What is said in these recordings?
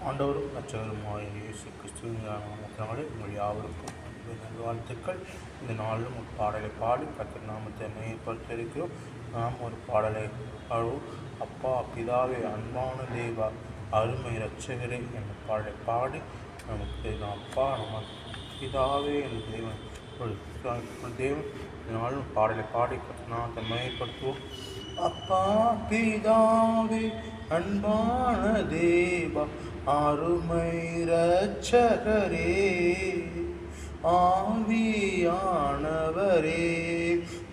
ஆண்டவரும் இரட்சகருமாகிய இயேசு கிறிஸ்துவின் நாமத்தினாலே உங்கள் யாவருக்கும் அன்பின் நல்வாழ்த்துக்கள். இந்த நாளிலும் ஒரு பாடலை பாடி கர்த்தர் நாமத்தை மையப்படுத்தியிருக்கிறோம். நாம் ஒரு பாடலை பாடுவோம். அப்பா பிதாவே அன்பான தேவா அருமை இரட்சகரே என்ற பாடலை பாடி நமக்கு அப்பா நம்ம பிதாவே என்ற தேவன் ஒரு தேவன் நாளும் பாடலை பாடி கர்த்தர் நாமத்தை மையப்படுத்துவோம். அப்பா பிதாவே அன்பான தேவா அருமை இரட்சகரே ஆவியானவரே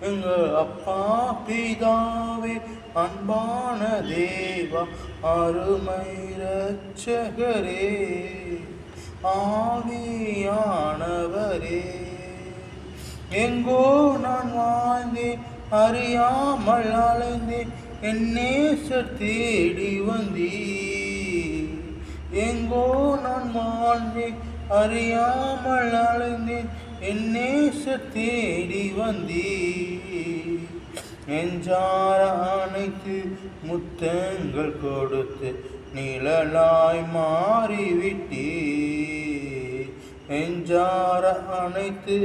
எங்கள் அப்பா பிதாவே அன்பான தேவா அருமை இரட்சகரே ஆவியானவரே எங்கோ நான் வாழ்ந்தேன் அறியாமல் அலைந்தேன் என் நேசர் தேடி வந்தீர். எங்கோ நான் வாழ்ந்தேன் அறியாமல் அலைந்தேன் என் நேசர் தேடி வந்தீர். நெஞ்சார அனைத்து முத்தங்கள் கொடுத்து நிழலாய் மாறிவிட்டீர். நெஞ்சார அனைத்து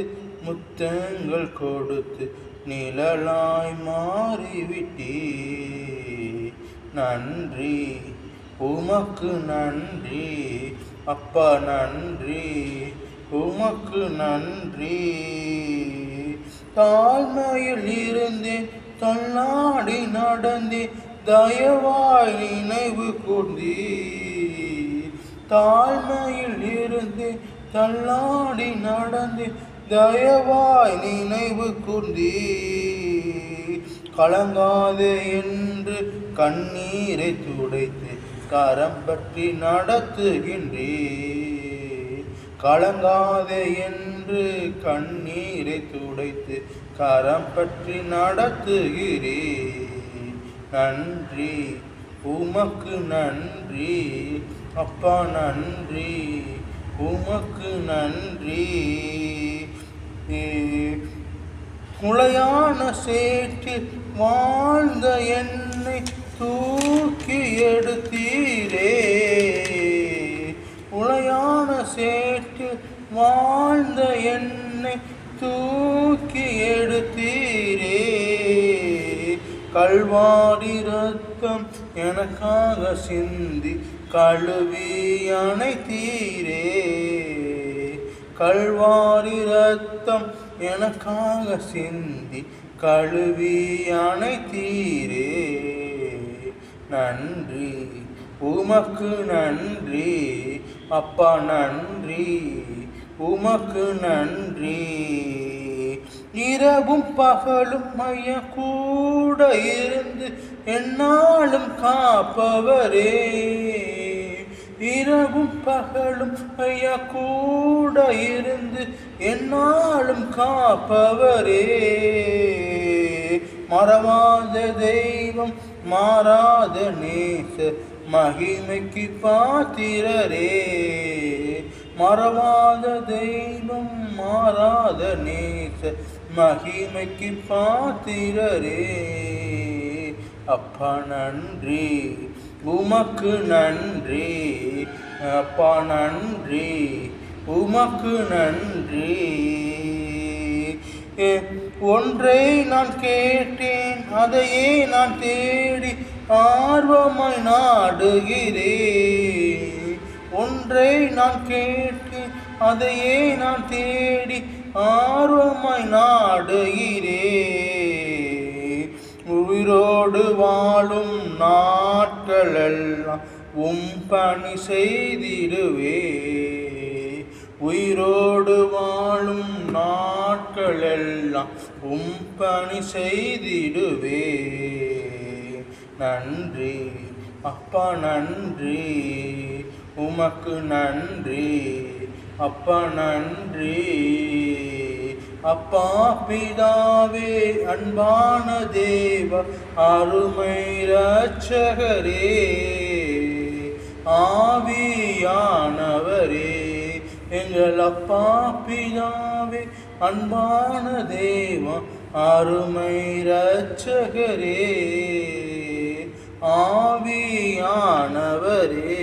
முத்தங்கள் கொடுத்து நிழலாய் மாறிவிட்டீர். நன்றி உமக்கு நன்றி அப்பா, நன்றி உமக்கு நன்றி. தாழ்மையில் இருந்தேன் தள்ளாடி நடந்தேன் தயவாய் நினைவு கூர்ந்தீர். தாழ்மையில் இருந்தேன் தள்ளாடி நடந்தேன் தயவாய் நினைவு கூர்ந்தீர். கலங்காதே என்று கண்ணீரை துடைத்து கரம் பற்றி நடத்துகின்றீர். கலங்காதே என்று கண்ணீரை துடைத்து கரம் பற்றி நடத்துகிறீர். நன்றி உமக்கு நன்றி அப்பா, நன்றி உமக்கு நன்றி. முளையான சேற்றில் வாழ்ந்த என்னை தூக்கி எடுத்தீரே. முளையான சேற்றில் வாழ்ந்த என்னை தூக்கி எடுத்தீரே. கல்வாரி ரத்தம் எனக்காக சிந்தி கழுவி அணைத்தீரே. கல்வாரி ரத்தம் எனக்காக சிந்தி கழுவி அணைத்தீரே. நன்றி உமக்கு நன்றி அப்பா, நன்றி உமக்கு நன்றி. இரவும் பகலும் மைய கூட இருந்து என்னாலும் காப்பவரே. இரவும் பகலும் ஐயா கூட இருந்து என்னாலும் காப்பவரே. மறவாத தெய்வம் மாறாத நேச மகிமைக்கு பாத்திரரே. மறவாத தெய்வம் மாறாத நேச மகிமைக்கு பாத்திரரே. அப்பா நன்றி உமக்கு நன்றி அப்பா, நன்றி உமக்கு நன்றி. ஒன்றை நான் கேட்டேன் அதையே நான் தேடி ஆர்வமாய் நாடுகிறேன். ஒன்றை நான் கேட்டேன் அதையே நான் தேடி ஆர்வமாய் நாடுகிறேன். உயிரோடு வாழும் நாட்களெல்லாம் பணி செய்திடுவே. உயிரோடு வாழும் நாட்களெல்லாம் பணி செய்திடுவே. நன்றி அப்பா, நன்றி உமக்கு நன்றி அப்பா, நன்றி. அப்பா பிதாவே அன்பான தேவ அருமை இரட்சகரே ஆவியானவரே எங்கள் அப்பா பிதாவே அன்பான தேவ அருமை இரட்சகரே ஆவியானவரே